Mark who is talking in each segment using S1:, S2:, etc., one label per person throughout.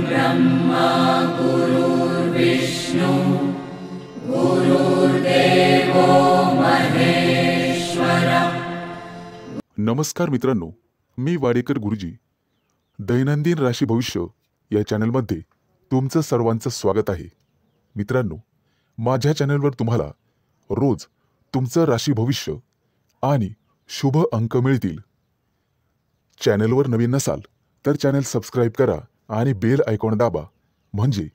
S1: ब्रह्मा गुरुर्विष्णु गुरुर्देवो महेश्वर।
S2: नमस्कार मित्रांनो, मी वाडेकर गुरुजी दैनंदिन राशी भविष्य या चॅनलमध्ये तुमचं सर्वांचं स्वागत आहे। मित्रांनो, माझ्या चॅनलवर तुम्हाला रोज तुमचं राशी भविष्य आणि शुभ अंक मिळतील। चॅनलवर नवीन नसाल तर चॅनल सबस्क्राइब करा आणि बेल आयकॉन दाबा, म्हणजे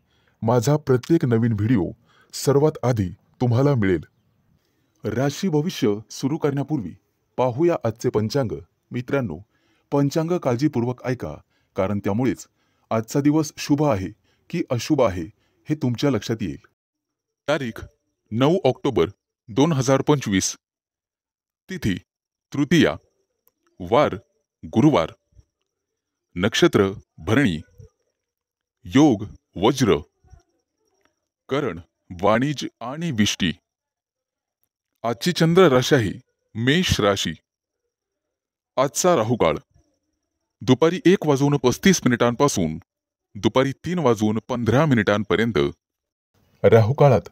S2: माझा प्रत्येक नवीन व्हिडिओ सर्वात आधी तुम्हाला मिळेल। राशी भविष्य सुरू करण्यापूर्वी पाहूया आजचे पंचांग। मित्रांनो, पंचांग काळजीपूर्वक ऐका, कारण त्यामुळेच आजचा दिवस शुभ आहे की अशुभ आहे हे तुमच्या लक्षात येईल। तारीख 9 ऑक्टोबर 2025, तिथी तृतीया, वार गुरुवार, नक्षत्र भरणी, योग वज्र, करण वाणिज्य आणि विष्टी। आजची चंद्र राशी आहे मेष राशी। आजचा राहुकाळ दुपारी 1:35 पासून दुपारी 3:15 पर्यंत। राहुकाळात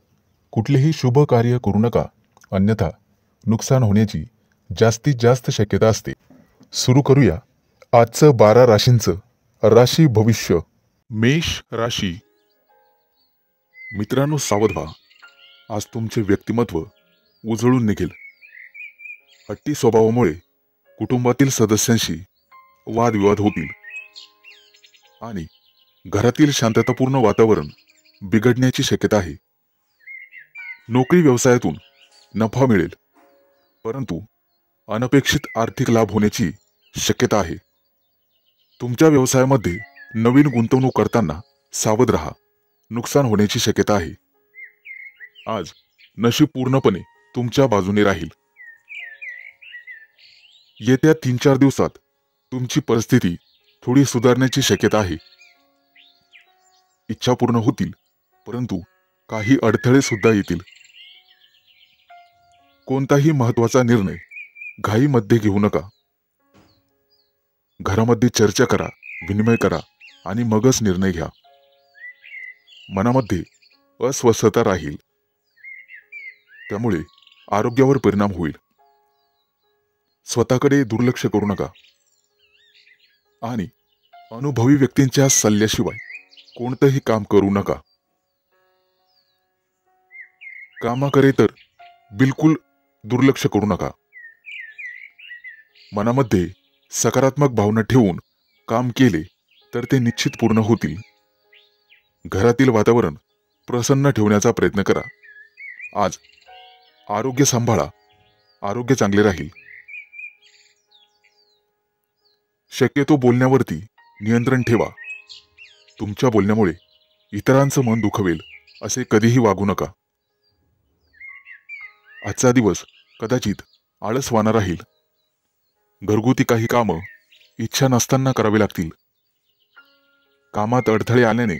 S2: कुठलेही शुभ कार्य करू नका, अन्यथा नुकसान होण्याची जास्तीत जास्त शक्यता असते। सुरू करूया आजचं 12 राशींचं राशी भविष्य। मेष राशी। मित्रांनो, सावध व्हा, आज तुमचे व्यक्तिमत्व उजळून निघेल। हट्टी स्वभावामुळे कुटुंबातील सदस्यांशी वादविवाद होतील आणि घरातील शांततापूर्ण वातावरण बिघडण्याची शक्यता आहे। नोकरी व्यवसायातून नफा मिळेल, परंतु अनपेक्षित आर्थिक लाभ होण्याची शक्यता आहे। तुमच्या व्यवसायामध्ये नवीन गुंतवणूक करताना सावध राहा, नुकसान होण्याची शक्यता आहे। आज नशीब पूर्णपणे तुमच्या बाजूने राहील। येत्या 3-4 दिवसात तुमची परिस्थिती थोडी सुधारण्याची शक्यता आहे। इच्छा पूर्ण होतील, परंतु काही अडथळे सुद्धा येतील। कोणताही महत्त्वाचा निर्णय घाईमध्ये घेऊ नका। घरामध्ये चर्चा करा, विनिमय करा आणि मगच निर्णय घ्या। मनामध्ये अस्वस्थता राहील, त्यामुळे आरोग्यावर परिणाम होईल। स्वतःकडे दुर्लक्ष करू नका आणि अनुभवी व्यक्तींच्या सल्ल्याशिवाय कोणतंही काम करू नका। कामाकडे तर बिलकुल दुर्लक्ष करू नका। मनामध्ये सकारात्मक भावना ठेवून काम केले तर ते निश्चित पूर्ण होतील। घरातील वातावरण प्रसन्न ठेवण्याचा प्रयत्न करा। आज आरोग्य सांभाळा, आरोग्य चांगले राहील। शक्यतो बोलण्यावरती नियंत्रण ठेवा। तुमच्या बोलण्यामुळे इतरांचं मन दुखवेल असे कधीही वागू नका। आजचा दिवस कदाचित आळसवाना राहील। घरगुती काही कामं इच्छा नसताना करावी लागतील। कामात अडथळे आल्याने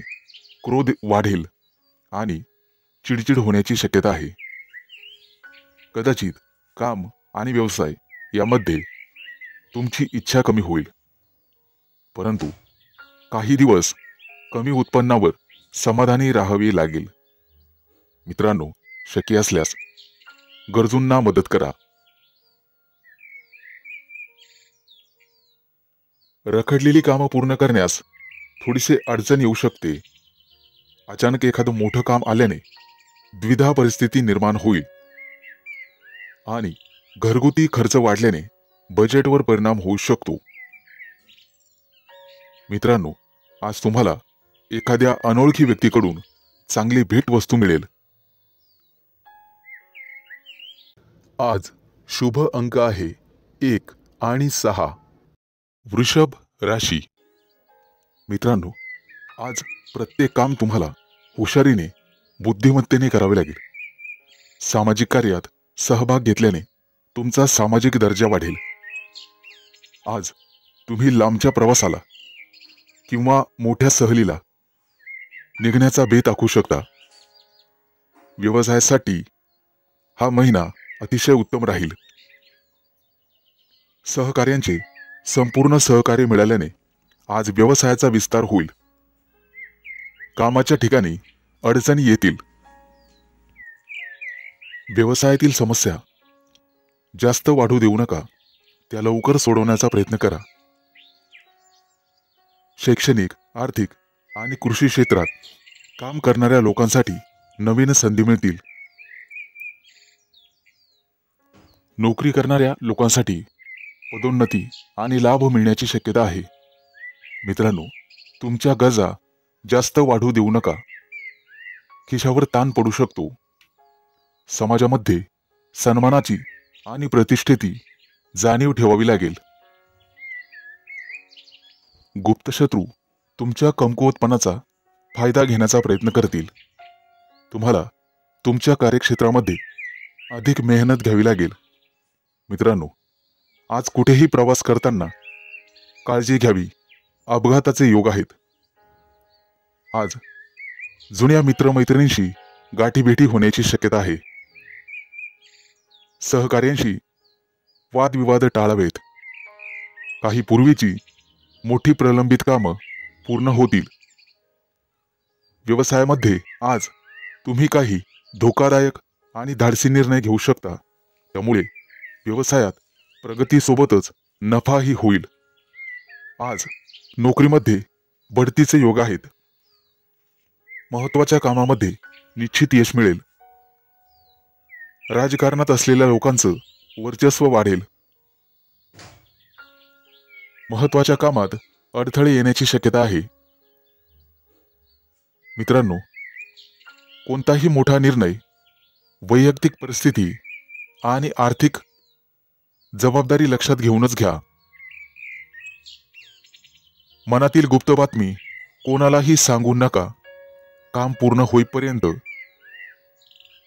S2: क्रोध वाढेल आणि चिडचिड होण्याची शक्यता आहे। कदाचित काम आणि व्यवसाय यामध्ये तुमची इच्छा कमी होईल, परंतु काही दिवस कमी उत्पन्नावर समाधानी राहावे लागेल। मित्रांनो, शक्य असल्यास गरजूंना मदत करा। रखडलेली कामं पूर्ण करण्यास थोडीसे अडचण येऊ शकते। अचानक एखादं मोठं काम आल्याने द्विधा परिस्थिती निर्माण होईल आणि घरगुती खर्च वाढल्याने बजेटवर परिणाम होऊ शकतो। मित्रांनो, आज तुम्हाला एखाद्या अनोळखी व्यक्तीकडून चांगली भेटवस्तू मिळेल। आज शुभ अंक आहे 1 आणि 6। वृषभ राशी। मित्रांनो, आज प्रत्येक काम तुम्हाला हुशारीने, बुद्धिमत्तेने करावे लागेल। सामाजिक कार्यात सहभाग घेतल्याने तुमचा सामाजिक दर्जा वाढेल। आज तुम्ही लांबच्या प्रवासाला किंवा मोठ्या सहलीला निघण्याचा बेत आखू शकता। व्यवसायासाठी हा महिना अतिशय उत्तम राहील। सहकार्यांचे संपूर्ण सहकार्य मिळाल्याने आज व्यवसायाचा विस्तार होईल। कामाच्या ठिकाणी अडचणी येतील. व्यवसायातील समस्या जास्त वाढू देऊ नका, त्या लवकर सोडवण्याचा प्रयत्न करा. शैक्षणिक, आर्थिक आणि कृषी क्षेत्रात काम करणाऱ्या लोकांसाठी नवीन संधी मिळतील. नोकरी करणाऱ्या लोकांसाठी पदोन्नती आणि लाभ मिळण्याची शक्यता आहे. मित्रांनो, तुमच्या गरजा जास्त वाढू देऊ नका, खिशावर ताण पडू शकतो. समाजामध्ये सन्मानाची आणि प्रतिष्ठेची जाणीव ठेवावी लागेल. गुप्त शत्रू तुमच्या कमकुवतपणाचा फायदा घेण्याचा प्रयत्न करतील. तुम्हाला तुमच्या कार्यक्षेत्रामध्ये अधिक मेहनत घ्यावी लागेल. मित्रांनो, आज कुठेही प्रवास करताना काळजी घ्यावी, अपघाताचे योग आहेत. आज जुन्या मित्रमैत्रिणींशी गाठीभेटी होण्याची शक्यता आहे. सहकार्यांशी वादविवाद टाळावेत. काही पूर्वीची मोठी प्रलंबित कामं पूर्ण होतील. व्यवसायामध्ये आज तुम्ही काही धोकादायक आणि धाडसी निर्णय घेऊ शकता, त्यामुळे व्यवसायात प्रगतीसोबतच नफाही होईल. आज नोकरीमध्ये बढतीचे योग आहेत. महत्त्वाच्या कामामध्ये निश्चित यश मिळेल. राजकारणात असलेल्या लोकांचं वर्चस्व वाढेल. महत्त्वाच्या कामात अडथळे येण्याची शक्यता आहे. मित्रांनो, कोणताही मोठा निर्णय वैयक्तिक परिस्थिती आणि आर्थिक जबाबदारी लक्षात घेऊनच घ्या. मनातील गुप्त बातमी कोणालाही सांगू नका. काम पूर्ण होईपर्यंत.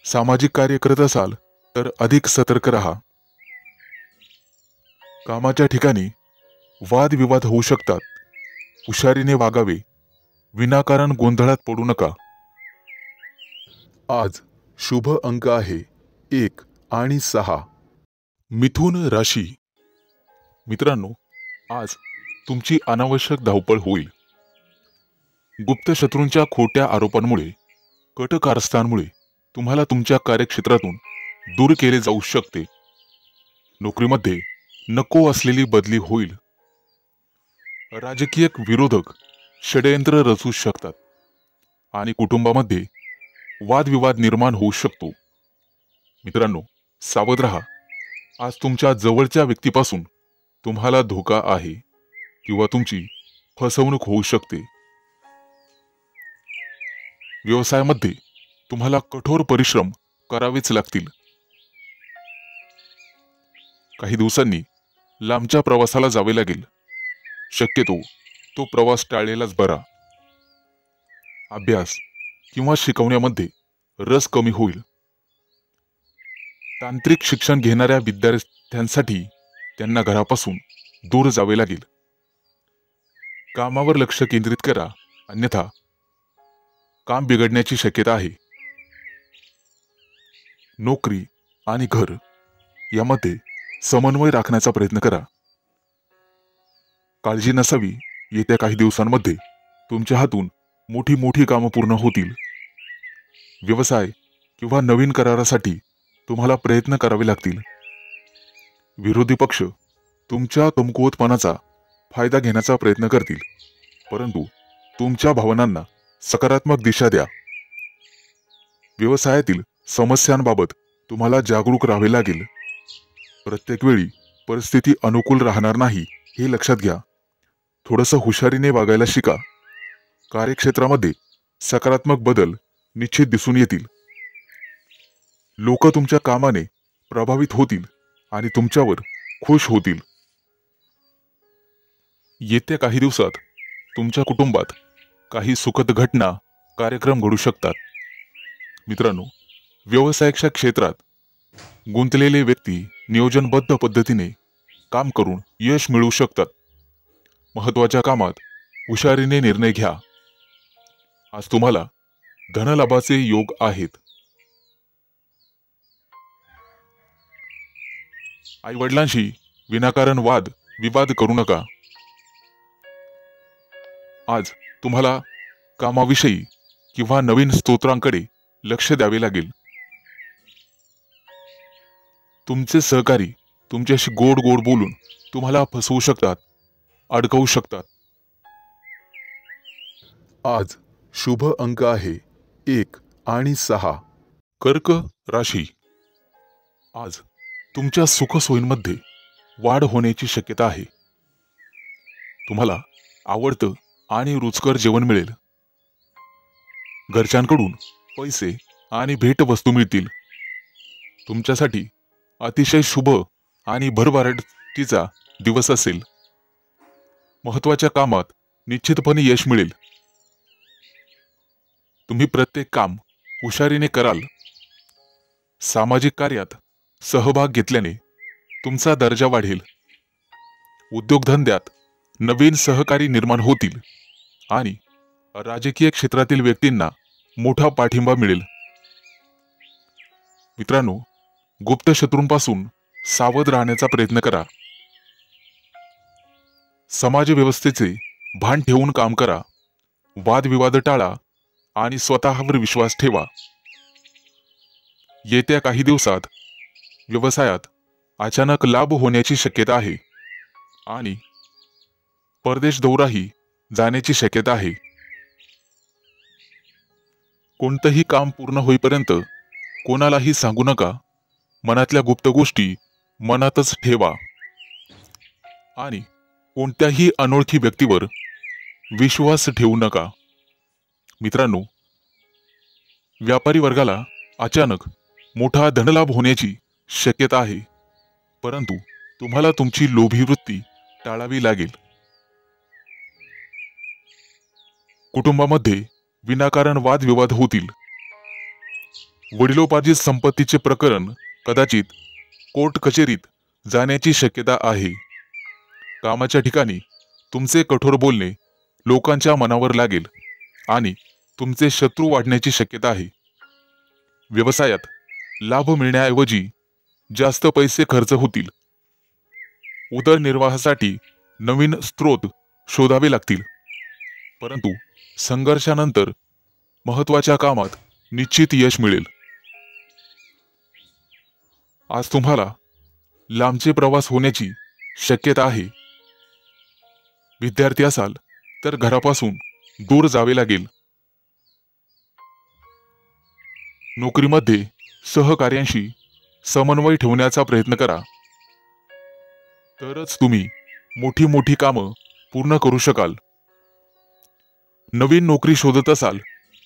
S2: सामाजिक कार्य करत असाल तर अधिक सतर्क राहा. कामाच्या ठिकाणी वादविवाद होऊ शकतात. हुशारीने वागावे, विनाकारण गोंधळात पडू नका. आज शुभ अंक आहे 1 आणि 6. मिथुन राशी. मित्रांनो, आज तुमची अनावश्यक धावपळ होईल. गुप्त शत्रूंच्या खोट्या आरोपांमुळे, कट कारस्थांमुळे तुम्हाला तुमच्या कार्यक्षेत्रातून दूर केले जाऊ शकते. नोकरीमध्ये नको असलेली बदली होईल. राजकीय विरोधक षडयंत्र रचू शकतात आणि कुटुंबामध्ये वादविवाद निर्माण होऊ शकतो. मित्रांनो, सावध राहा. आज तुमच्या जवळच्या व्यक्तीपासून तुम्हाला धोका आहे किंवा तुमची फसवणूक होऊ शकते. व्यवसायामध्ये तुम्हाला कठोर परिश्रम करावेच लागतील. काही दिवसांनी लांबच्या प्रवासाला जावे लागेल. शक्यतो तो प्रवास टाळलेलाच बरा. अभ्यास किंवा शिकवण्यामध्ये रस कमी होईल. तांत्रिक शिक्षण घेणाऱ्या विद्यार्थ्यांसाठी त्यांना घरापासून दूर जावे लागेल. कामावर लक्ष केंद्रित करा, अन्यथा काम बिघडण्याची शक्यता आहे. नोकरी आणि घर यामध्ये समन्वय राखण्याचा प्रयत्न करा. काळजी नसावी. येत्या काही दिवसांमध्ये तुमच्या हातून मोठी मोठी कामं पूर्ण होतील. व्यवसाय किंवा नवीन करारासाठी तुम्हाला प्रयत्न करावे लागतील. विरोधी पक्ष तुमच्या कमकुवतपणाचा फायदा घेण्याचा प्रयत्न करतील, परंतु तुमच्या भावनांना सकारात्मक दिशा द्या. व्यवसायातील समस्यांबाबत तुम्हाला जागरूक राहावे लागेल. प्रत्येक वेळी परिस्थिती अनुकूल राहणार नाही, हे लक्षात घ्या. थोडंसं हुशारीने वागायला शिका. कार्यक्षेत्रामध्ये सकारात्मक बदल निश्चित दिसून येतील. लोक तुमच्या कामाने प्रभावित होतील आणि तुमच्यावर खुश होतील. येत्या काही दिवसात तुमच्या कुटुंबात काही सुखद घटना, कार्यक्रम घडू शकतात. मित्रांनो, व्यवसायाच्या क्षेत्रात गुंतलेले व्यक्ती नियोजनबद्ध पद्धतीने काम करून यश मिळवू शकतात. महत्त्वाच्या कामात हुशारीने निर्णय घ्या. आज तुम्हाला धनलाभाचे योग आहेत. आई वडिलांशी विनाकारण वाद विवाद करू नका. आज तुम्हाला कामाविषयी किंवा नवीन स्तोत्रांकडे लक्ष द्यावे लागेल. तुमचे सहकारी तुमच्याशी गोड गोड बोलून तुम्हाला फसवू शकतात, अडकवू शकतात. आज शुभ अंक आहे 1 आणि 6. कर्क राशी. आज तुमच्या सुखसोयींमध्ये वाढ होण्याची शक्यता आहे. तुम्हाला आवडतं आणि रुचकर जेवण मिळेल. घरच्यांकडून पैसे आणि भेटवस्तू मिळतील. तुमच्यासाठी अतिशय शुभ आणि भरभराटीचा दिवस असेल. महत्त्वाच्या कामात निश्चितपणे यश मिळेल. तुम्ही प्रत्येक काम हुशारीने कराल. सामाजिक कार्यात सहभाग घेतल्याने तुमचा दर्जा वाढेल. उद्योगधंद्यात नवीन सहकारी निर्माण होतील आणि राजकीय क्षेत्रातील व्यक्तींना मोठा पाठिंबा मिळेल. मित्रांनो, गुप्त शत्रूंपासून सावध राहण्याचा प्रयत्न करा. समाज व्यवस्थेचे भान ठेवून काम करा. वादविवाद टाळा आणि स्वतःवर विश्वास ठेवा. येत्या काही दिवसात व्यवसायात अचानक लाभ होण्याची शक्यता आहे आणि परदेश दौराही जाण्याची शक्यता आहे. कोणतंही काम पूर्ण होईपर्यंत कोणालाही सांगू नका. मनातल्या गुप्त गोष्टी मनातच ठेवा आणि कोणत्याही अनोळखी व्यक्तीवर विश्वास ठेवू नका. मित्रांनो, व्यापारी वर्गाला अचानक मोठा धनलाभ होण्याची शक्यता आहे, परंतु तुम्हाला तुमची लोभी वृत्ती टाळावी लागेल. कुटुंबामध्ये विनाकारण वादविवाद होतील. वडिलोपार्जित संपत्तीचे प्रकरण कदाचित कोर्ट कचेरीत जाण्याची शक्यता आहे. कामाच्या ठिकाणी तुमचे कठोर बोलणे लोकांच्या मनावर लागेल आणि तुमचे शत्रू वाढण्याची शक्यता आहे. व्यवसायात लाभ मिळण्याऐवजी जास्त पैसे खर्च होतील. उदरनिर्वाहासाठी नवीन स्रोत शोधावे लागतील, परंतु संघर्षानंतर महत्त्वाच्या कामात निश्चित यश मिळेल. आज तुम्हाला लांबचे प्रवास होण्याची शक्यता आहे. विद्यार्थी असाल तर घरापासून दूर जावे लागेल. नोकरीमध्ये सहकार्यांशी समन्वय ठेवण्याचा प्रयत्न करा, तरच तुम्ही मोठी मोठी कामं पूर्ण करू शकाल. नवीन नोकरी शोधत असाल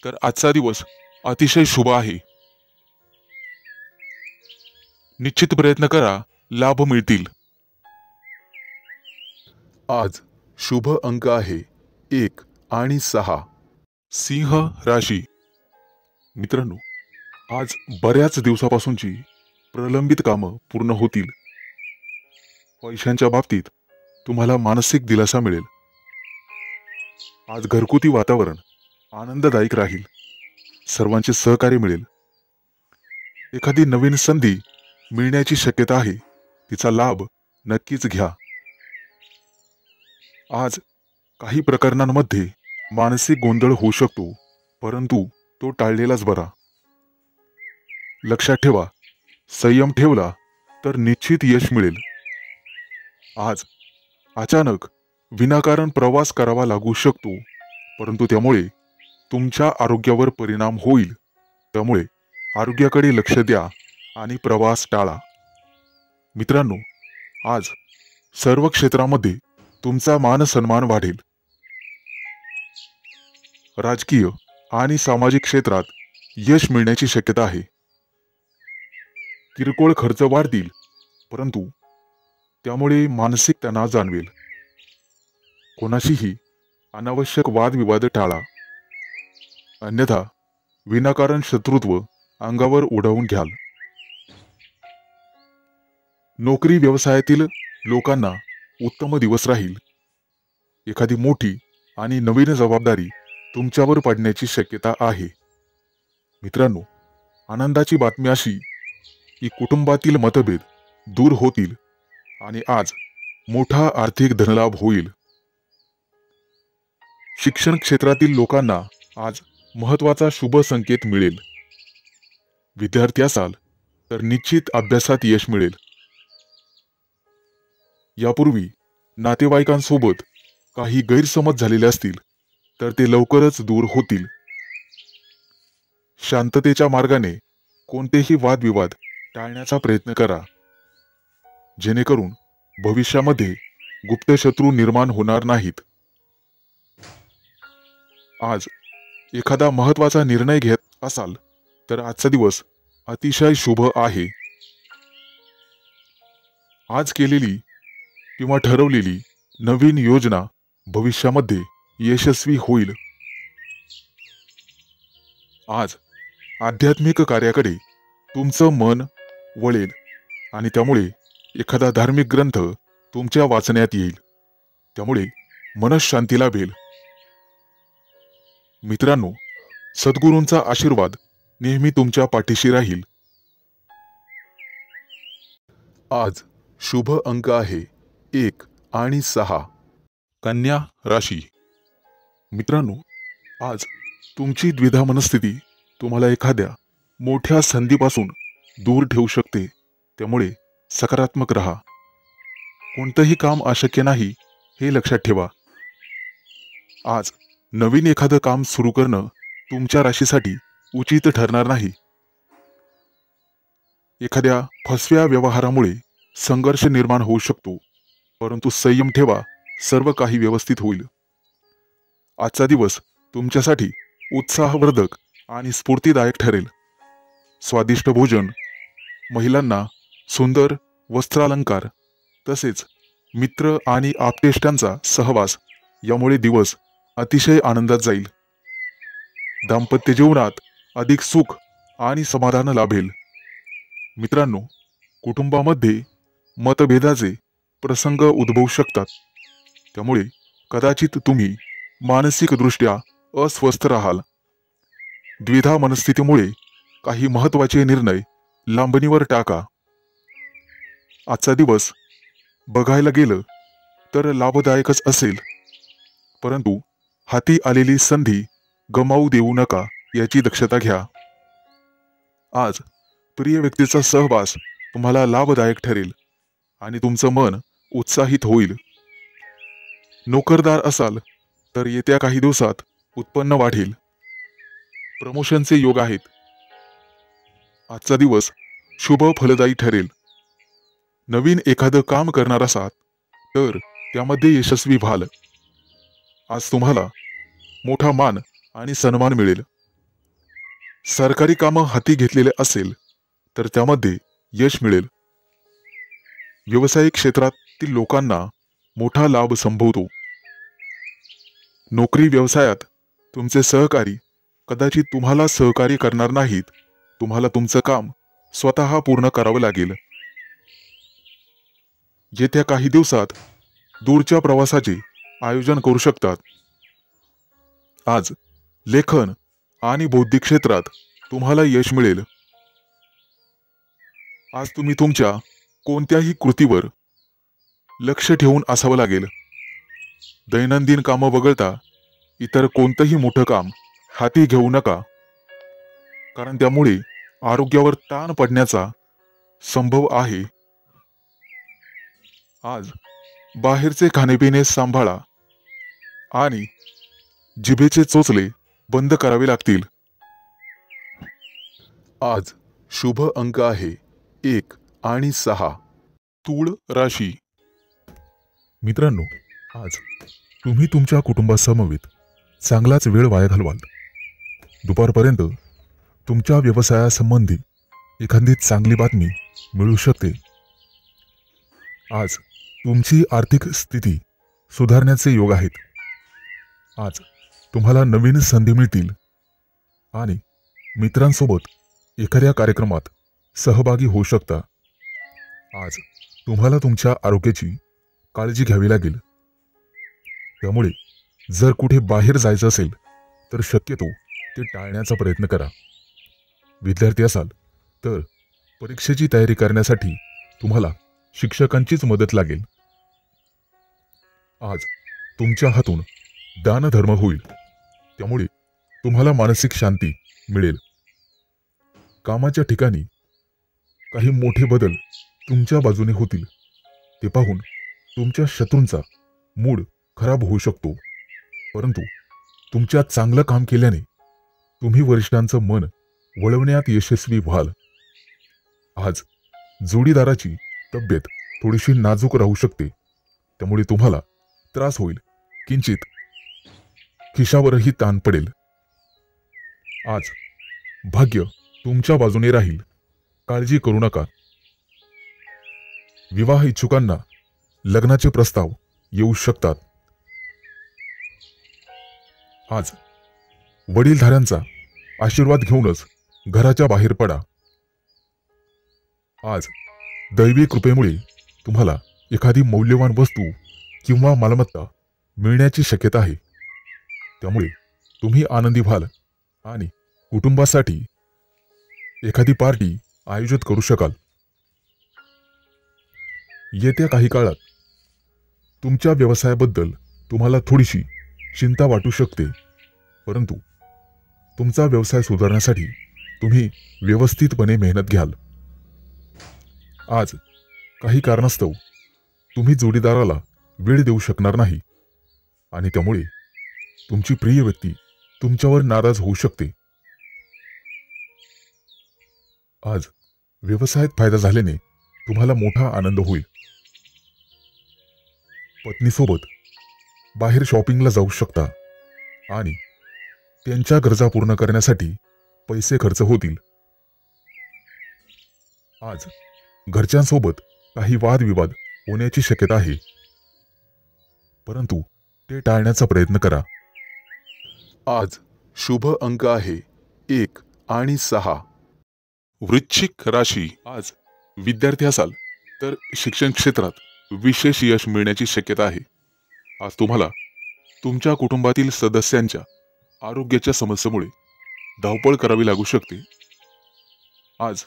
S2: तर आजचा दिवस अतिशय शुभ आहे. निश्चित प्रयत्न करा, लाभ मिळतील. आज शुभ अंक आहे 1 आणि 6. सिंह राशी. मित्रांनो, आज बऱ्याच दिवसापासूनची प्रलंबित कामं पूर्ण होतील. पैशांच्या बाबतीत तुम्हाला मानसिक दिलासा मिळेल. आज घरगुती वातावरण आनंददायक राहील. सर्वांचे सहकार्य मिळेल. एखादी नवीन संधी मिळण्याची शक्यता आहे. तिचा लाभ नक्कीच घ्या. आज काही प्रकरणांमध्ये मानसिक गोंधळ होऊ शकतो, परंतु तो टाळलेलाच बरा. लक्षात ठेवा, संयम ठेवला तर निश्चित यश मिळेल. आज अचानक विनाकारण प्रवास करावा लागू शकतो, परंतु त्यामुळे तुमच्या आरोग्यावर परिणाम होईल. त्यामुळे आरोग्याकडे लक्ष द्या आणि प्रवास टाळा. मित्रांनो, आज सर्व क्षेत्रामध्ये तुमचा मान सन्मान वाढेल. राजकीय आणि सामाजिक क्षेत्रात यश मिळण्याची शक्यता आहे. किरकोळ खर्च वाढतील, परंतु त्यामुळे मानसिक तणाव जाणवेल. कोणाशीही अनावश्यक वादविवाद टाळा, अन्यथा विनाकारण शत्रुत्व अंगावर उडवून घ्याल. नोकरी व्यवसायातील लोकांना उत्तम दिवस राहील. एखादी मोठी आणि नवीन जबाबदारी तुमच्यावर पडण्याची शक्यता आहे. मित्रांनो, आनंदाची बातमी अशी की कुटुंबातील मतभेद दूर होतील आणि आज मोठा आर्थिक धनलाभ होईल. शिक्षण क्षेत्रातील लोकांना आज महत्वाचा शुभ संकेत मिळेल. विद्यार्थी असाल तर निश्चित अभ्यासात यश मिळेल. यापूर्वी नातेवाईकांसोबत काही गैरसमज झालेले असतील तर ते लवकरच दूर होतील. शांततेच्या मार्गाने कोणतेही वादविवाद टाळण्याचा प्रयत्न करा, जेणेकरून भविष्यामध्ये गुप्त शत्रू निर्माण होणार नाहीत. आज एखादा महत्वाचा निर्णय घेत असाल तर आजचा दिवस अतिशय शुभ आहे. आज केलेली किंवा ठरवलेली नवीन योजना भविष्यामध्ये यशस्वी होईल. आज आध्यात्मिक कार्याकडे तुमचं मन वळेल आणि त्यामुळे एखादा धार्मिक ग्रंथ तुमच्या वाचण्यात येईल. त्यामुळे मनःशांती लाभेल. मित्रांनो, सद्गुरूंचा आशीर्वाद नेहमी तुमच्या पाठीशी राहील. आज शुभ अंक आहे 1 आणि 6. कन्या राशी. मित्रांनो, आज तुमची द्विधा मनस्थिती तुम्हाला एखाद्या मोठ्या संधीपासून दूर ठेवू शकते. त्यामुळे सकारात्मक राहा. कोणतंही काम अशक्य नाही हे लक्षात ठेवा. आज नवीन एखादं काम सुरू करणं तुमच्या राशीसाठी उचित ठरणार नाही. एखाद्या फसव्या व्यवहारामुळे संघर्ष निर्माण होऊ शकतो, परंतु संयम ठेवा, सर्व काही व्यवस्थित होईल. आजचा दिवस तुमच्यासाठी उत्साहवर्धक आणि स्फूर्तिदायक ठरेल. स्वादिष्ट भोजन, महिलांना सुंदर वस्त्रालंकार, तसेच मित्र आणि आप्तेष्टांचा सहवास यामुळे दिवस अतिशय आनंदात जाईल. दाम्पत्य जीवनात अधिक सुख आणि समाधान लाभेल. मित्रांनो, कुटुंबामध्ये मतभेदाचे प्रसंग उद्भवू शकतात. त्यामुळे कदाचित तुम्ही मानसिकदृष्ट्या अस्वस्थ राहाल. द्विधा मनस्थितीमुळे काही महत्त्वाचे निर्णय लांबणीवर टाका. आजचा दिवस बघायला गेलं तर लाभदायकच असेल, परंतु हाती आलेली संधी गमावू देऊ नका याची दक्षता घ्या. आज प्रिय व्यक्तीचा सहवास तुम्हाला लाभदायक ठरेल आणि तुमचं मन उत्साहित होईल. नोकरदार असाल तर येत्या काही दिवसात उत्पन्न वाढेल. प्रमोशनचे योग आहेत. आजचा दिवस शुभ फलदायी ठरेल. नवीन एखादं काम करणार असाल तर त्यामध्ये यशस्वी व्हाल. आज तुम्हाला मोठा मान आणि सन्मान मिळेल. सरकारी कामं हाती घेतलेले असेल तर त्यामध्ये यश मिळेल. व्यावसायिक क्षेत्रातील लोकांना मोठा लाभ संभवतो. नोकरी व्यवसायात तुमचे सहकारी कदाचित तुम्हाला सहकार्य करणार नाहीत. तुम्हाला तुमचं काम स्वतः पूर्ण करावं लागेल. येत्या काही दिवसात दूरच्या प्रवासाचे आयोजन करू शकतात. आज लेखन आणि बौद्धिक क्षेत्रात तुम्हाला यश मिळेल. आज तुम्ही तुमच्या कोणत्याही कृतीवर लक्ष ठेवून असावं लागेल. दैनंदिन कामं वगळता इतर कोणतंही मोठं काम हाती घेऊ नका, कारण त्यामुळे आरोग्यावर ताण पडण्याचा संभव आहे. आज बाहेरचे खाणेपिणे सांभाळा आणि जिभेचे चोचले बंद करावे लागतील. आज शुभ अंक आहे 1 आणि 6. तूळ राशी. मित्रांनो, आज तुम्ही तुमच्या कुटुंबासमवेत चांगलाच वेळ वाया घालवाल. दुपारपर्यंत तुमच्या व्यवसायासंबंधी एखादी चांगली बातमी मिळू शकते. आज तुमची आर्थिक स्थिती सुधारण्याचे योग आहेत. आज तुम्हाला नवीन संधी मिळतील आणि मित्रांसोबत एखाद्या कार्यक्रमात सहभागी होऊ शकता. आज तुम्हाला तुमच्या आरोग्याची काळजी घ्यावी लागेल. त्यामुळे जर कुठे बाहेर जायचं असेल तर शक्यतो ते टाळण्याचा प्रयत्न करा. विद्यार्थी असाल तर परीक्षेची तयारी करण्यासाठी तुम्हाला शिक्षकांचीच मदत लागेल. आज तुमच्या हातून दानधर्म होईल. त्यामुळे तुम्हाला मानसिक शांती मिळेल. कामाच्या ठिकाणी काही मोठे बदल तुमच्या बाजूने होतील. ते पाहून तुमच्या शत्रूंचा मूड खराब होऊ शकतो, परंतु तुमच्या चांगलं काम केल्याने तुम्ही वरिष्ठांचं मन वळवण्यात यशस्वी व्हाल. आज जोडीदाराची तब्येत थोडीशी नाजूक राहू शकते, त्यामुळे तुम्हाला त्रास होईल. किंचित खिशावरही ताण पडेल. आज भाग्य तुमच्या बाजूने राहील, काळजी करू नका. विवाह इच्छुकांना लग्नाचे प्रस्ताव येऊ शकतात. आज वडीलधाऱ्यांचा आशीर्वाद घेऊनच घराच्या बाहेर पडा. आज दैवी कृपेमुळे तुम्हाला एखादी मौल्यवान वस्तू किंवा मालमत्ता मिळण्याची शक्यता आहे, त्यामुळे तुम्ही आनंदी व्हाल आणि कुटुंबासाठी एखादी पार्टी आयोजित करू शकाल. येत्या काही काळात तुमच्या व्यवसायाबद्दल तुम्हाला थोडीशी चिंता वाटू शकते, परंतु तुमचा व्यवसाय सुधारण्यासाठी तुम्ही व्यवस्थितपणे मेहनत घ्याल. आज काही कारणास्तव तुम्ही जोडीदाराला वेळ देऊ शकणार नाही आणि त्यामुळे तुमची प्रिय व्यक्ती तुमच्यावर नाराज होऊ शकते. आज व्यवसायात फायदा झाल्याने तुम्हाला मोठा आनंद होईल. पत्नीसोबत बाहेर शॉपिंगला जाऊ शकता आणि त्यांच्या गरजा पूर्ण करण्यासाठी पैसे खर्च होतील. आज घरच्यांसोबत काही वादविवाद होण्याची शक्यता आहे, परंतु ते टाळण्याचा प्रयत्न करा. आज शुभ अंक आहे 1 आणि 6. वृश्चिक राशी. आज विद्यार्थी असाल तर शिक्षण क्षेत्रात विशेष यश मिळण्याची शक्यता आहे. आज तुम्हाला तुमच्या कुटुंबातील सदस्यांच्या आरोग्याच्या समस्येमुळे धावपळ करावी लागू शकते. आज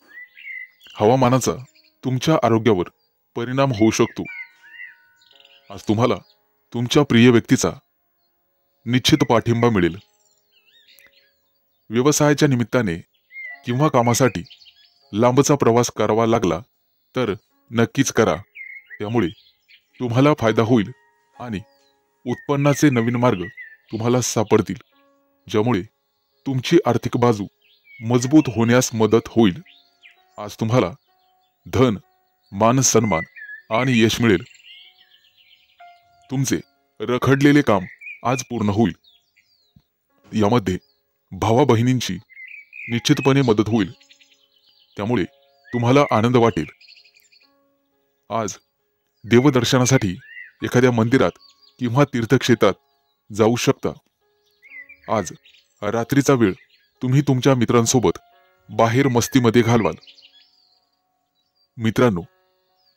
S2: हवामानाचा तुमच्या आरोग्यावर परिणाम होऊ शकतो. आज तुम्हाला तुमच्या प्रिय व्यक्तीचा निश्चित पाठिंबा मिळेल. व्यवसायाच्या निमित्ताने किंवा कामासाठी लांबचा प्रवास करावा लागला तर नक्कीच करा. त्यामुळे तुम्हाला फायदा होईल आणि उत्पन्नाचे नवीन मार्ग तुम्हाला सापडतील, ज्यामुळे तुमची आर्थिक बाजू मजबूत होण्यास मदत होईल. आज तुम्हाला धन, मान सन्मान आणि यश मिळेल. तुमचे रखडलेले काम आज पूर्ण होईल. यामध्ये भावा बहिणींची निश्चितपणे मदत होईल, त्यामुळे तुम्हाला आनंद वाटेल. आज देवदर्शनासाठी एखाद्या मंदिरात किंवा तीर्थक्षेत्रात जाऊ शकता. आज रात्रीचा वेळ तुम्ही तुमच्या मित्रांसोबत बाहेर मस्तीमध्ये घालवाल. मित्रांनो,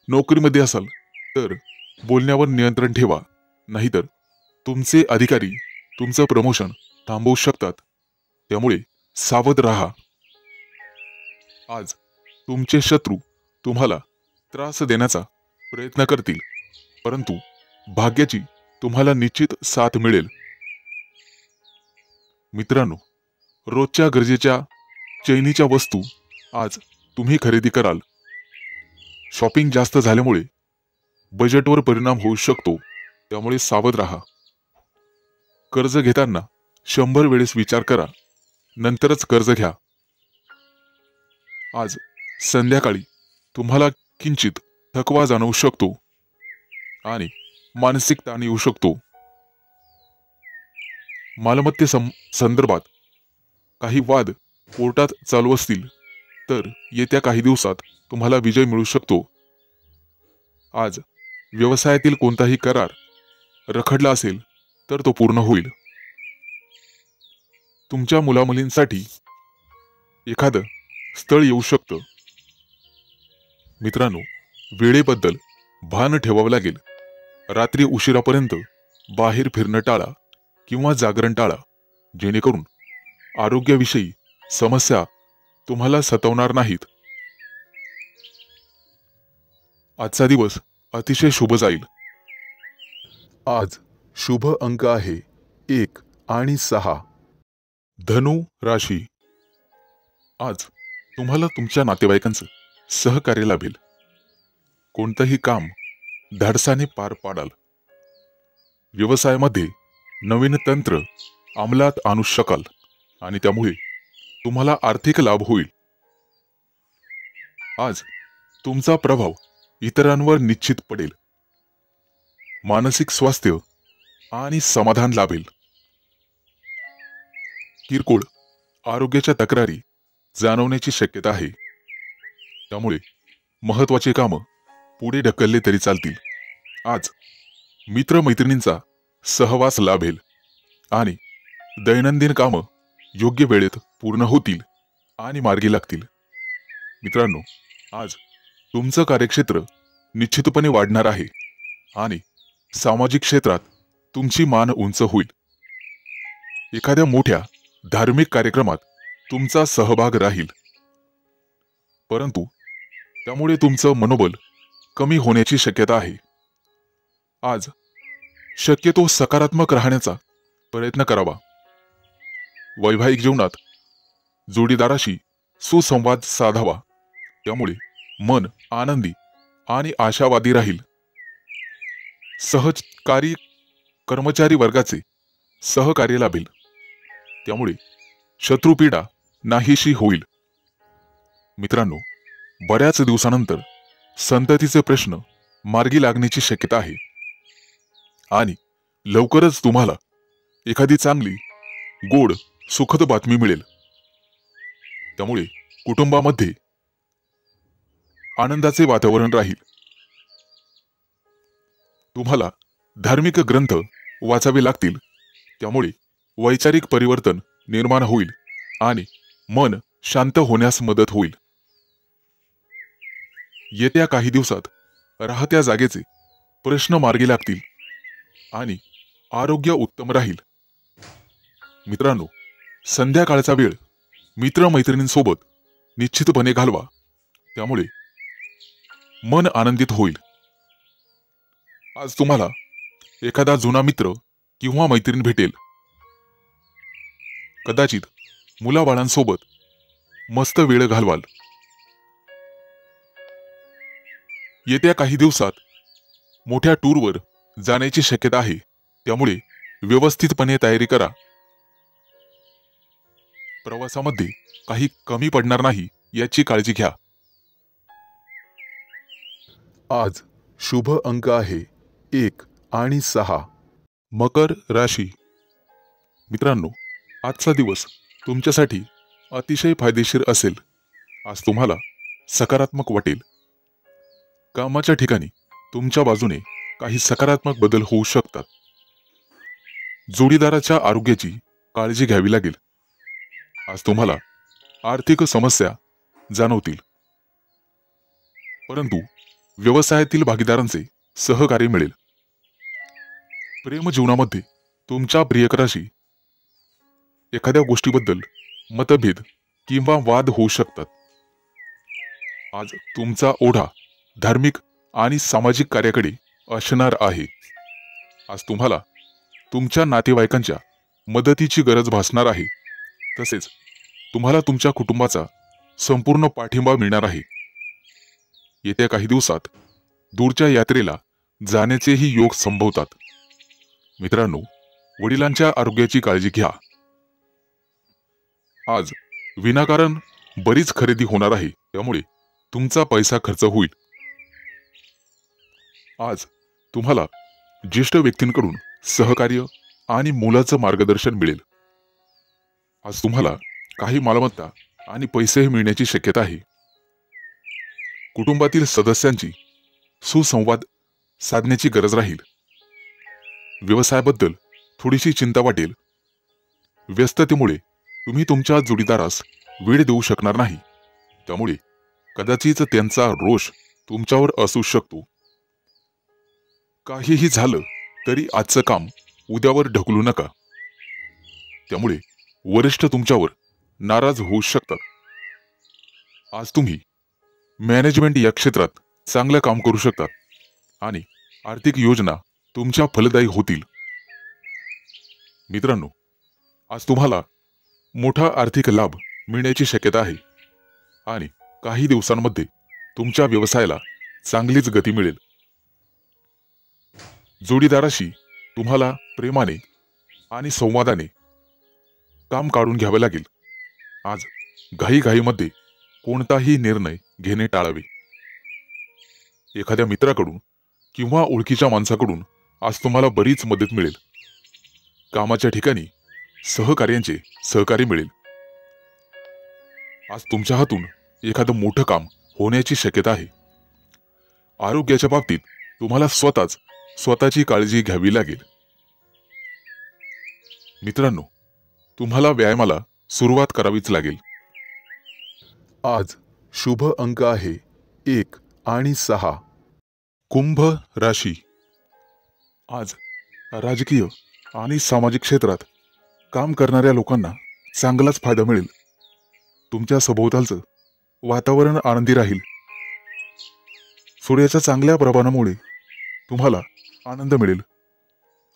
S2: नोकरीमध्ये असाल तर बोलण्यावर नियंत्रण ठेवा, नाहीतर तुमचे अधिकारी तुमचं प्रमोशन थांबवू शकतात. त्यामुळे सावध राहा. आज तुमचे शत्रू तुम्हाला त्रास देण्याचा प्रयत्न करतील, परंतु भाग्याची तुम्हाला निश्चित साथ मिळेल. मित्रांनो, रोजच्या गरजेच्या चैनीच्या वस्तू आज तुम्ही खरेदी कराल. शॉपिंग जास्त झाल्यामुळे बजेटवर परिणाम होऊ शकतो, त्यामुळे सावध राहा. कर्ज घेताना 100 वेळेस विचार करा, नंतरच कर्ज घ्या. आज संध्याकाळी तुम्हाला किंचित थकवा जाणवू शकतो आणि मानसिक ताण येऊ शकतो. मालमत्ते संदर्भात काही वाद कोर्टात चालू असतील तर येत्या काही दिवसात तुम्हाला विजय मिळू शकतो. आज व्यवसायातील कोणताही करार रखडला असेल तर तो पूर्ण होईल. तुमच्या मुलामुलींसाठी एखादं स्थळ येऊ शकतं. मित्रांनो, वेळेबद्दल भान ठेवावं लागेल. रात्री उशिरापर्यंत बाहेर फिरणं टाळा किंवा जागरण टाळा, जेणेकरून आरोग्याविषयी समस्या तुम्हाला सतावणार नाहीत. आजचा दिवस अतिशय शुभ जाईल. आज शुभ अंक आहे 1 आणि 6. धनु राशी, आज तुम्हाला तुमच्या नातेवाईकांचं सहकार्य लाभेल. कोणतंही काम धाडसाने पार पाडाल. व्यवसायामध्ये नवीन तंत्र अंमलात आणू शकाल आणि त्यामुळे तुम्हाला आर्थिक लाभ होईल. आज तुमचा प्रभाव इतरांवर निश्चित पडेल. मानसिक स्वास्थ्य आणि समाधान लाभेल. किरकोळ आरोग्याच्या तक्रारी जाणवण्याची शक्यता आहे. त्यामुळे महत्त्वाचे कामं पुढे ढकलले तरी चालतील. आज मित्रमैत्रिणींचा सहवास लाभेल आणि दैनंदिन कामं योग्य वेळेत पूर्ण होतील आणि मार्गी लागतील. मित्रांनो, आज तुमचं कार्यक्षेत्र निश्चितपणे वाढणार आहे आणि सामाजिक क्षेत्रात तुमची मान उंच होईल. एखाद्या मोठ्या धार्मिक कार्यक्रमात तुमचा सहभाग राहील, परंतु त्यामुळे तुमचं मनोबल कमी होण्याची शक्यता आहे. आज शक्यतो सकारात्मक राहण्याचा प्रयत्न करावा. वैवाहिक जीवनात जोडीदाराशी सुसंवाद साधावा. त्यामुळे मन आनंदी आणि आशावादी राहील. सहकारी कर्मचारी वर्गाचे सहकार्य लाभेल. त्यामुळे शत्रुपीडा नाहीशी होईल. मित्रांनो, बऱ्याच दिवसानंतर संततीचे प्रश्न मार्गी लागण्याची शक्यता आहे आणि लवकरच तुम्हाला एखादी चांगली गोड सुखद बातमी मिळेल. त्यामुळे कुटुंबामध्ये आनंदाचे वातावरण राहील. तुम्हाला धार्मिक ग्रंथ वाचावे लागतील. त्यामुळे वैचारिक परिवर्तन निर्माण होईल आणि मन शांत होण्यास मदत होईल. येत्या काही दिवसात राहत्या जागेचे प्रश्न मार्गी लागतील आणि आरोग्य उत्तम राहील. मित्रांनो, संध्याकाळचा वेळ मित्रमैत्रिणींसोबत निश्चितपणे घालवा. त्यामुळे मन आनंदित होईल. आज तुम्हाला एखादा जुना मित्र किंवा मैत्रीण भेटेल. कदाचित मुलाबाळांसोबत मस्त वेळ घालवाल. येत्या काही दिवसात मोठ्या टूरवर जाण्याची शक्यता आहे. त्यामुळे व्यवस्थितपणे तयारी करा. प्रवासामध्ये काही कमी पडणार नाही याची काळजी घ्या. आज शुभ अंक आहे 1 आणि 6. मकर राशी, मित्रांनो, आजचा दिवस तुमच्यासाठी अतिशय फायदेशीर असेल. आज तुम्हाला सकारात्मक वाटेल. कामाच्या ठिकाणी तुमच्या बाजूने काही सकारात्मक बदल होऊ शकतात. जोडीदाराच्या आरोग्याची काळजी घ्यावी लागेल. आज तुम्हाला आर्थिक समस्या जाणवतील, परंतु व्यवसायातील भागीदारांचे सहकार्य मिळेल. प्रेम जीवनामध्ये तुमच्या प्रियकराशी एखाद्या गोष्टीबद्दल मतभेद किंवा वाद होऊ शकतात. आज तुमचा ओढा धार्मिक आणि सामाजिक कार्याकडे असणार आहे. आज तुम्हाला तुमच्या नातेवाईकांच्या मदतीची गरज भासणार आहे. तसेच तुम्हाला तुमच्या कुटुंबाचा संपूर्ण पाठिंबा मिळणार आहे. येत्या काही दिवसात दूरच्या यात्रेला जाण्याचेही योग संभवतात. मित्रांनो, वडिलांच्या आरोग्याची काळजी घ्या. आज विनाकारण बरीच खरेदी होणार आहे. त्यामुळे तुमचा पैसा खर्च होईल. आज तुम्हाला ज्येष्ठ व्यक्तींकडून सहकार्य आणि मोलाचं मार्गदर्शन मिळेल. आज तुम्हाला काही मालमत्ता आणि पैसेही मिळण्याची शक्यता आहे. कुटुंबातील सदस्यांची सुसंवाद साधण्याची गरज राहील. व्यवसायाबद्दल थोडीशी चिंता वाटेल. व्यस्ततेमुळे तुम्ही तुमच्या जोडीदारास वेळ देऊ शकणार नाही. त्यामुळे कदाचित त्यांचा रोष तुमच्यावर असू शकतो. काहीही झालं तरी आजचं काम उद्यावर ढकलू नका. त्यामुळे वरिष्ठ तुमच्यावर नाराज होऊ शकतात. आज तुम्ही मॅनेजमेंट या क्षेत्रात चांगलं काम करू शकता आणि आर्थिक योजना तुमच्या फलदायी होतील. मित्रांनो, आज तुम्हाला मोठा आर्थिक लाभ मिळण्याची शक्यता आहे आणि काही दिवसांमध्ये तुमच्या व्यवसायाला चांगलीच गती मिळेल. जोडीदाराशी तुम्हाला प्रेमाने आणि संवादाने काम काढून घ्यावे लागेल. आज घाईघाईमध्ये कोणताही निर्णय घेणे टाळावे. एखाद्या मित्राकडून किंवा ओळखीच्या माणसाकडून आज तुम्हाला बरीच मदत मिळेल. कामाच्या ठिकाणी सहकार्यांचे सहकार्य मिळेल. आज तुमच्या हातून एखादं मोठं काम होण्याची शक्यता आहे. आरोग्याच्या बाबतीत तुम्हाला स्वतःची काळजी घ्यावी लागेल. मित्रांनो, तुम्हाला व्यायामाला सुरुवात करावीच लागेल. आज शुभ अंक आहे 1 आणि 6. कुंभ राशी. आज राजकीय आणि सामाजिक क्षेत्रात काम करणाऱ्या लोकांना चांगलाच फायदा मिळेल. तुमच्या सभोवतालचं वातावरण आनंदी राहील. सूर्याच्या चांगल्या प्रभावामुळे तुम्हाला आनंद मिळेल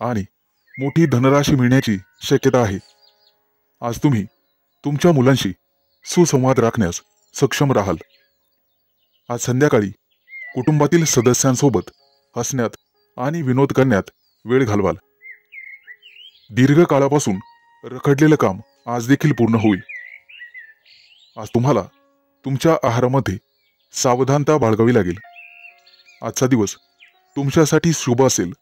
S2: आणि मोठी धनराशी मिळण्याची शक्यता आहे. आज तुम्ही तुमच्या मुलांशी सुसंवाद राखण्यास सक्षम राहाल. आज संध्याकाळी कुटुंबातील सदस्यांसोबत हसण्यात आणि विनोद करण्यात वेळ घालवाल. दीर्घकाळापासून रखडलेलं काम आज देखील पूर्ण होईल. आज तुम्हाला तुमच्या आहारामध्ये सावधानता बाळगावी लागेल. आजचा दिवस तुमच्यासाठी शुभ असेल.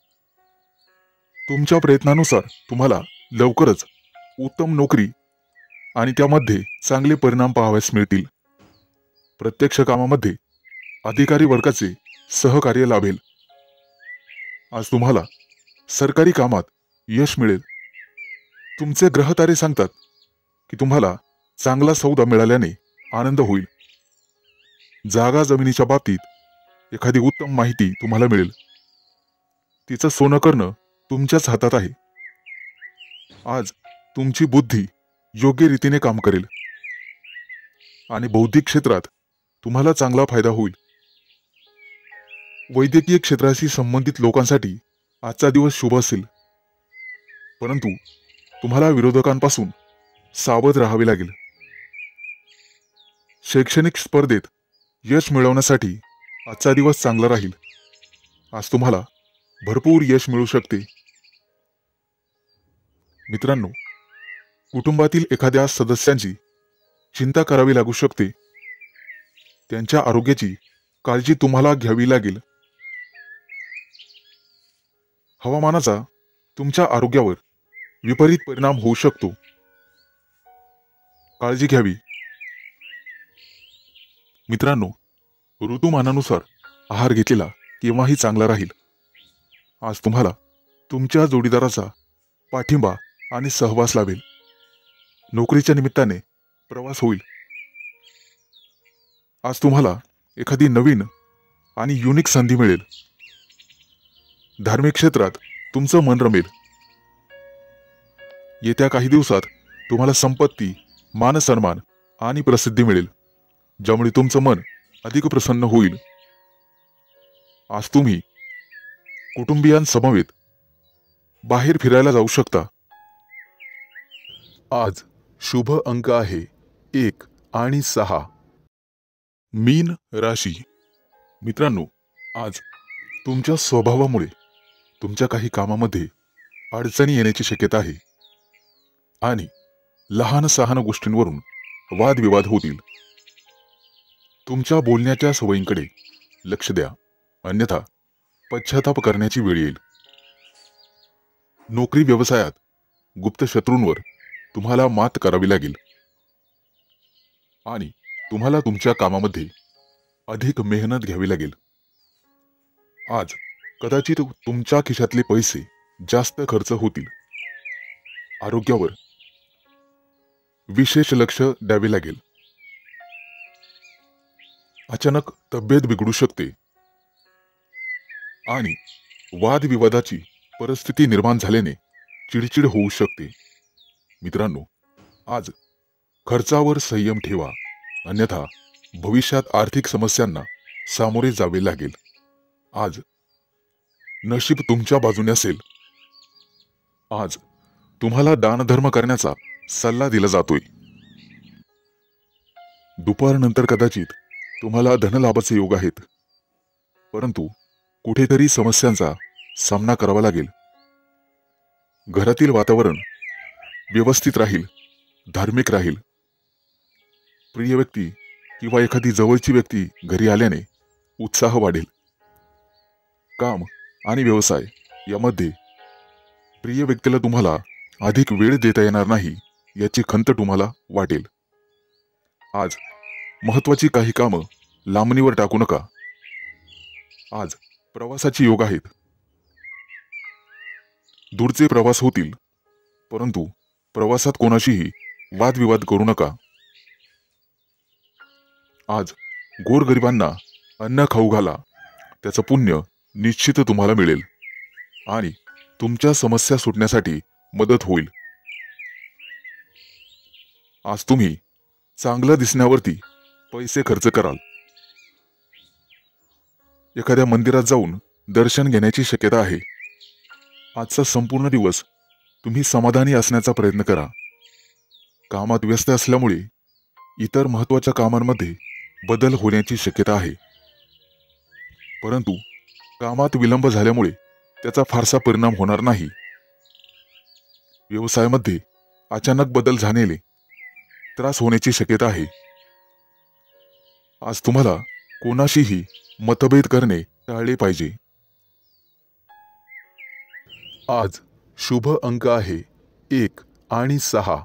S2: तुमच्या प्रयत्नानुसार तुम्हाला लवकरच उत्तम नोकरी आणि त्यामध्ये चांगले परिणाम पाहावयास मिळतील. प्रत्यक्ष कामामध्ये अधिकारी वर्गाचे सहकार्य लाभेल. आज तुम्हाला सरकारी कामात यश मिळेल. तुमचे ग्रहतारे सांगतात की तुम्हाला चांगला सौदा मिळाल्याने आनंद होईल. जागा जमिनीच्या बाबतीत एखादी उत्तम माहिती तुम्हाला मिळेल. तिचं सोनं करणं तुमच्याच हातात आहे. आज तुमची बुद्धी योग्य रीतीने काम करेल आणि बौद्धिक क्षेत्रात तुम्हाला चांगला फायदा होईल. वैद्यकीय क्षेत्राशी संबंधित लोकांसाठी आजचा दिवस शुभ असेल, परंतु तुम्हाला विरोधकांपासून सावध राहावे लागेल. शैक्षणिक स्पर्धेत यश मिळवण्यासाठी आजचा दिवस चांगला राहील. आज तुम्हाला भरपूर यश मिळू शकते. मित्रांनो, कुटुंबातील एखाद्या सदस्यांची चिंता करावी लागू शकते. त्यांच्या आरोग्याची काळजी तुम्हाला घ्यावी लागेल. हवामानाचा तुमच्या आरोग्यावर विपरीत परिणाम होऊ शकतो. काळजी घ्यावी. मित्रांनो, ऋतुमानानुसार आहार घेतलेला केव्हाही चांगला राहील. आज तुम्हाला तुमच्या जोडीदाराचा पाठिंबा आणि सहवास लाभेल. नोकरीच्या निमित्ताने प्रवास होईल. आज तुम्हाला एखादी नवीन आणि युनिक संधी मिळेल. धार्मिक क्षेत्रात तुमचं मन रमेल. येत्या काही दिवसात तुम्हाला संपत्ती, मानसन्मान आणि प्रसिद्धी मिळेल, ज्यामुळे तुमचं मन अधिक प्रसन्न होईल. आज तुम्ही कुटुंबियांसमवेत बाहेर फिरायला जाऊ शकता. आज शुभ अंक आहे 1 आणि 6. मीन राशी. मित्रांनो, आज तुमच्या स्वभावामुळे तुमच्या काही कामामध्ये अडचणी येण्याची शक्यता आहे आणि लहान सहान गोष्टींवरून वादविवाद होतील. तुमच्या बोलण्याच्या सवयींकडे लक्ष द्या, अन्यथा पश्चाताप करण्याची वेळ येईल. नोकरी व्यवसायात गुप्त शत्रूंवर तुम्हाला मात करावी लागेल आणि तुम्हाला तुमच्या कामामध्ये अधिक मेहनत घ्यावी लागेल. आज कदाचित तुमच्या खिशातले पैसे जास्त खर्च होतील. आरोग्यावर विशेष लक्ष द्यावे लागेल. अचानक तब्येत बिघडू शकते आणि वादविवादाची परिस्थिती निर्माण झाल्याने चिडचिड होऊ शकते. मित्रांनो, आज खर्चावर संयम ठेवा, अन्यथा भविष्यात आर्थिक समस्यांना सामोरे जावे लागेल. आज नशीब तुमच्या बाजूने असेल. आज तुम्हाला दानधर्म करण्याचा सल्ला दिला जातोय. दुपारनंतर कदाचित तुम्हाला धनलाभाचे योग आहेत, परंतु कुठेतरी समस्यांचा सामना करावा लागेल. घरातील वातावरण व्यवस्थित राहील, धार्मिक राहील. प्रिय व्यक्ती किंवा एखादी जवळची व्यक्ती घरी आल्याने उत्साह वाढेल. काम आणि व्यवसाय यामध्ये प्रिय व्यक्तीला तुम्हाला अधिक वेळ देता येणार नाही याची खंत तुम्हाला वाटेल. आज महत्वाची काही कामं लांबणीवर टाकू नका. आज प्रवासाची योग आहेत. दूरचे प्रवास होतील, परंतु प्रवासात कोणाशीही वादविवाद करू नका. आज गोरगरिबांना अन्न खाऊ घाला, त्याचं पुण्य निश्चित तुम्हाला मिळेल आणि तुमच्या समस्या सुटण्यासाठी मदत होईल. आज तुम्ही चांगलं दिसण्यावरती पैसे खर्च कराल. एखाद्या मंदिरात जाऊन दर्शन घेण्याची शक्यता आहे. आजचा संपूर्ण दिवस तुम्ही समाधानी असण्याचा प्रयत्न करा. कामात व्यस्त असल्यामुळे इतर महत्त्वाच्या कामांमध्ये बदल होण्याची शक्यता आहे, परंतु कामात विलंब झाल्यामुळे त्याचा फारसा परिणाम होणार नाही. व्यवसायामध्ये अचानक बदल झाल्याने त्रास होण्याची शक्यता आहे. आज तुम्हाला कोणाशीही मतभेद करणे टाळले पाहिजे. आज शुभ अंक आहे 1 आणि 6.